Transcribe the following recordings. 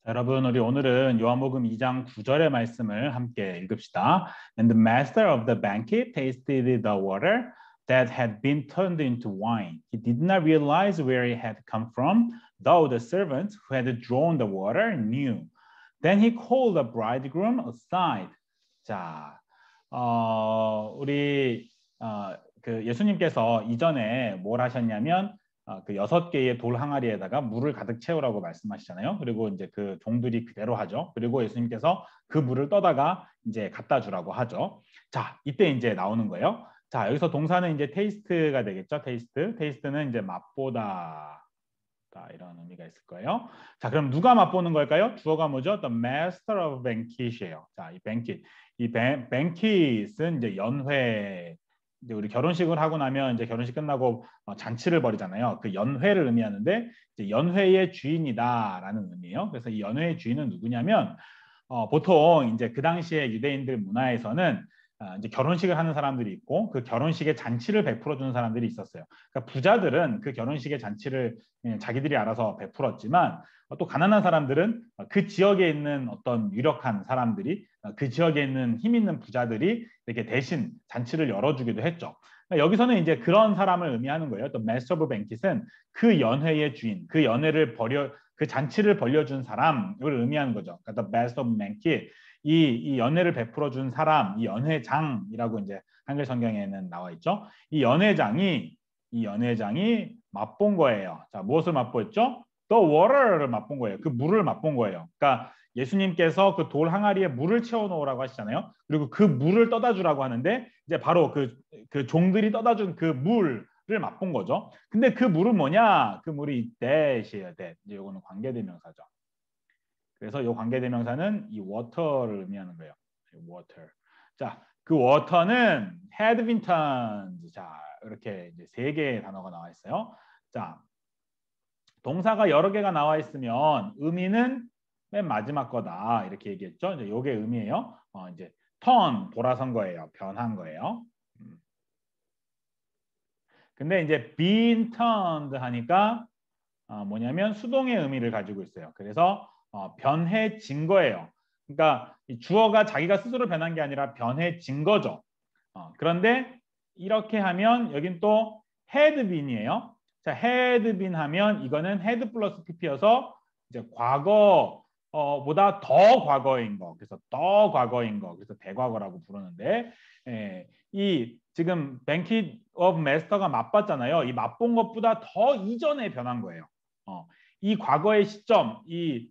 자, 여러분, 우리 오늘은 요한복음 2장 9절의 말씀을 함께 읽읍시다. And the master of the banquet tasted the water that had been turned into wine. He did not realize where it had come from, though the servants who had drawn the water knew. Then he called the bridegroom aside. 자, 우리 그 예수님께서 이전에 뭘 하셨냐면 그 6개의 돌 항아리에다가 물을 가득 채우라고 말씀하시잖아요. 그리고 이제 그 종들이 그대로 하죠. 그리고 예수님께서 그 물을 떠다가 이제 갖다 주라고 하죠. 자, 이때 이제 나오는 거예요. 자, 여기서 동사는 이제 테이스트가 되겠죠. 테이스트. 테이스트는 이제 맛보다. 이런 의미가 있을 거예요. 자, 그럼 누가 맛보는 걸까요? 주어가 뭐죠? The master of banquet이에요. 자, 이 banquet. 이 banquet은 이제 연회. 이제 우리 결혼식을 하고 나면 이제 결혼식 끝나고 잔치를 벌이잖아요. 그 연회를 의미하는데 이제 연회의 주인이다라는 의미예요. 그래서 이 연회의 주인은 누구냐면 보통 이제 그 당시에 유대인들 문화에서는 이제 결혼식을 하는 사람들이 있고 그 결혼식에 잔치를 베풀어 주는 사람들이 있었어요. 그러니까 부자들은 그 결혼식의 잔치를 자기들이 알아서 베풀었지만 또 가난한 사람들은 그 지역에 있는 어떤 유력한 사람들이 그 지역에 있는 힘 있는 부자들이 이렇게 대신 잔치를 열어주기도 했죠. 그러니까 여기서는 이제 그런 사람을 의미하는 거예요. 또 Master of Banquet은 그 연회의 주인, 그 연회를 그 잔치를 벌려준 사람을 의미하는 거죠. 그러니까 The Master of Banquet. 이 연회를 베풀어 준 사람, 이 연회장이라고 이제 한글 성경에는 나와 있죠. 이 연회장이 맛본 거예요. 자, 무엇을 맛보였죠? The water를 맛본 거예요. 그 물을 맛본 거예요. 그러니까 예수님께서 그 돌 항아리에 물을 채워 놓으라고 하시잖아요. 그리고 그 물을 떠다 주라고 하는데 이제 바로 그 종들이 떠다 준 그 물을 맛본 거죠. 근데 그 물은 뭐냐? 그 물이 that이에요. that. 이제 이거는 관계대명사죠. 그래서 이 관계대명사는 이 water를 의미하는 거예요. water. 자, 그 water는 had been turned. 자, 이렇게 이제 3개의 단어가 나와 있어요. 자, 동사가 여러 개가 나와 있으면 의미는 맨 마지막 거다 이렇게 얘기했죠. 이제 요게 의미예요. 이제 turn 돌아선 거예요. 변한 거예요. 근데 이제 been turned 하니까 뭐냐면 수동의 의미를 가지고 있어요. 그래서 변해진 거예요. 그러니까 주어가 자기가 스스로 변한 게 아니라 변해진 거죠. 그런데 이렇게 하면 여긴 또 had been이에요. 자, had been 하면 이거는 had 플러스 pp여서 이제 과거보다 더 과거인 거. 그래서 더 과거인 거. 그래서 대과거라고 부르는데 이 지금 banquet of master가 맛봤잖아요. 이 맛본 것보다 더 이전에 변한 거예요. 이 과거의 시점, 이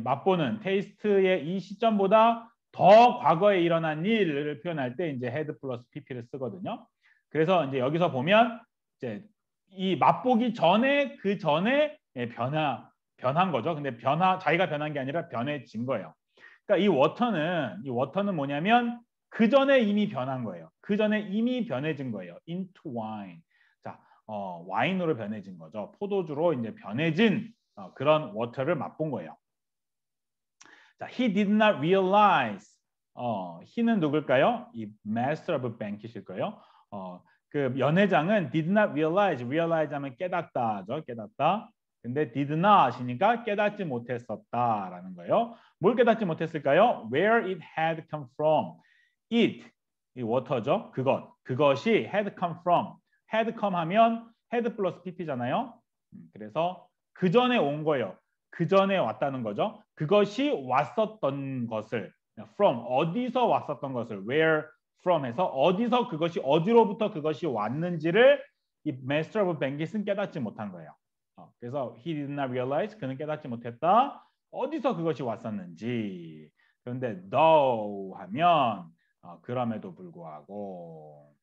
맛보는 테이스트의 이 시점보다 더 과거에 일어난 일을 표현할 때 이제 헤드 플러스 pp를 쓰거든요. 그래서 이제 여기서 보면 이제 이 맛보기 전에 그 전에 변한 거죠. 근데 자기가 변한 게 아니라 변해진 거예요. 그러니까 이 워터는 뭐냐면 그 전에 이미 변한 거예요. 그 전에 이미 변해진 거예요. into wine. 자, 와인으로 변해진 거죠. 포도주로 이제 변해진 그런 워터를 맛본 거예요. 자, he did not realize. he는 누굴까요? 이 master of banquet일 거예요. 그 연회장은 did not realize 하면 깨닫다죠. 깨닫다. 근데 did not이니까 깨닫지 못했었다라는 거예요. 뭘 깨닫지 못했을까요? Where it had come from. it, 이 water죠. 그것이 had come from. had come 하면 had 플러스 pp잖아요. 그래서 그 전에 온 거예요. 그 전에 왔다는 거죠. 그것이 왔었던 것을 from 어디서 왔었던 것을 where from 해서 어디서 그것이 어디로부터 그것이 왔는지를 이 master of banquet은 깨닫지 못한 거예요. 그래서 he did not realize 그는 깨닫지 못했다. 어디서 그것이 왔었는지. 그런데 though 하면 그럼에도 불구하고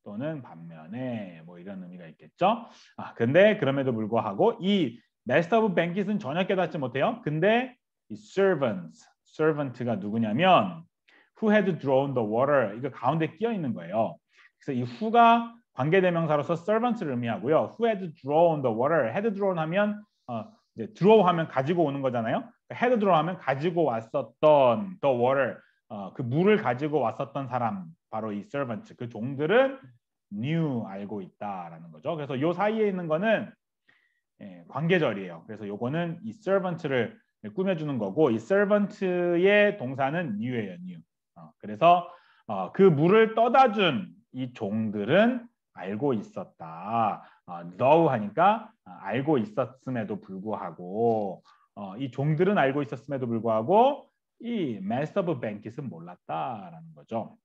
또는 반면에 뭐 이런 의미가 있겠죠. 근데 그럼에도 불구하고 이 master of banquet은 전혀 깨닫지 못해요. 근데 이 servant가 누구냐면 who had drawn the water 이거 가운데 끼어 있는 거예요. 그래서 이 who가 관계대명사로서 servant를 의미하고요. who had drawn the water, had drawn 하면 이제 draw 하면 가지고 오는 거잖아요. had drawn 하면 가지고 왔었던 the water, 그 물을 가지고 왔었던 사람 바로 이 servant, 그 종들은 knew 알고 있다라는 거죠. 그래서 요 사이에 있는 거는 관계절이에요. 그래서 요거는 이 servant를 꾸며주는 거고 이 servant의 동사는 new예요. new. 그래서 그 물을 떠다 준 이 종들은 알고 있었다. know 하니까 알고 있었음에도 불구하고 이 종들은 알고 있었음에도 불구하고 이 master of bankit은 몰랐다라는 거죠.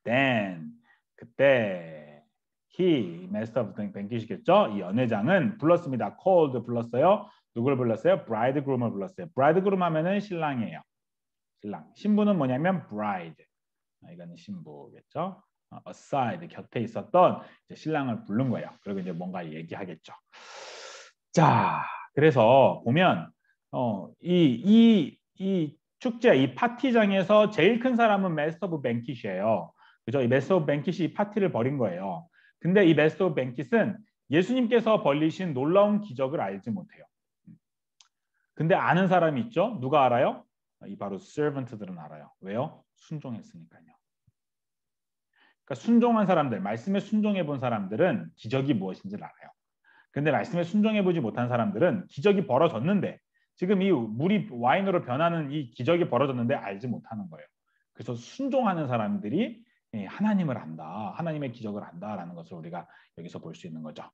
Then 그때 he master of bankit이겠죠. 이 연회장은 불렀습니다. called 불렀어요. 누굴 불렀어요? bridegroom을 불렀어요. bridegroom 하면은 신랑이에요. 신랑. 신부는 뭐냐면 bride. 이거는 신부겠죠. aside 곁에 있었던 이제 신랑을 부른 거예요. 그리고 이제 뭔가 얘기하겠죠. 자, 그래서 보면 이 축제, 이 파티장에서 제일 큰 사람은 메스터 오브 뱅킷이에요. 그죠? 이 메스터 오브 뱅킷이 이 파티를 벌인 거예요. 근데 이 메스터 오브 뱅킷은 예수님께서 벌리신 놀라운 기적을 알지 못해요. 근데 아는 사람이 있죠? 누가 알아요? 이 바로 servant들은 알아요. 왜요? 순종했으니까요. 그러니까 순종한 사람들, 말씀에 순종해 본 사람들은 기적이 무엇인지를 알아요. 근데 말씀에 순종해 보지 못한 사람들은 기적이 벌어졌는데 지금 이 물이 와인으로 변하는 이 기적이 벌어졌는데 알지 못하는 거예요. 그래서 순종하는 사람들이 하나님을 안다, 하나님의 기적을 안다라는 것을 우리가 여기서 볼 수 있는 거죠.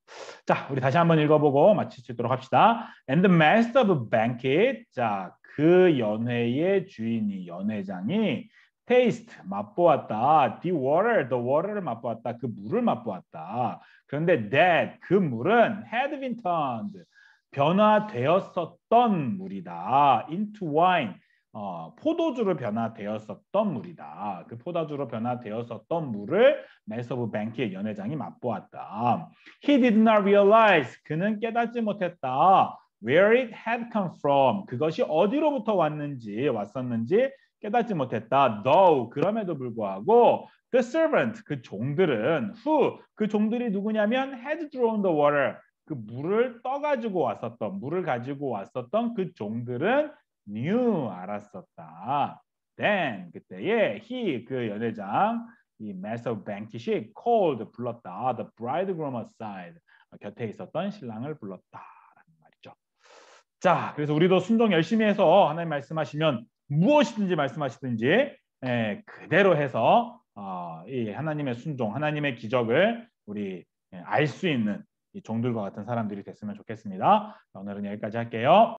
자, 우리 다시 한번 읽어보고 마칠 수 있도록 합시다. And the master of banquet, 자, 그 연회의 주인이, 연회장이 taste, 맛보았다. The water를 맛보았다. 그 물을 맛보았다. 그런데 that, 그 물은 had been turned, 변화되었었던 물이다. into wine, 포도주로 변화되었었던 물이다. 그 포도주로 변화되었었던 물을 master of bank의 연회장이 맛보았다. He did not realize, 그는 깨닫지 못했다. where it had come from, 그것이 어디로부터 왔었는지 깨닫지 못했다. Though, 그럼에도 불구하고 the servant, 그 종들은 who, 그 종들이 누구냐면 had drawn the water, 그 물을 물을 가지고 왔었던 그 종들은 knew, 알았었다. Then, 그때에 he, 그 연회장, 이 master of bankit이 called, 불렀다. The bridegroom aside, 곁에 있었던 신랑을 불렀다라는 말이죠. 자, 그래서 우리도 순종 열심히 해서 하나님 말씀하시면 무엇이든지 말씀하시든지 그대로 해서 이 하나님의 순종, 하나님의 기적을 우리 알 수 있는 이 종들과 같은 사람들이 됐으면 좋겠습니다. 오늘은 여기까지 할게요.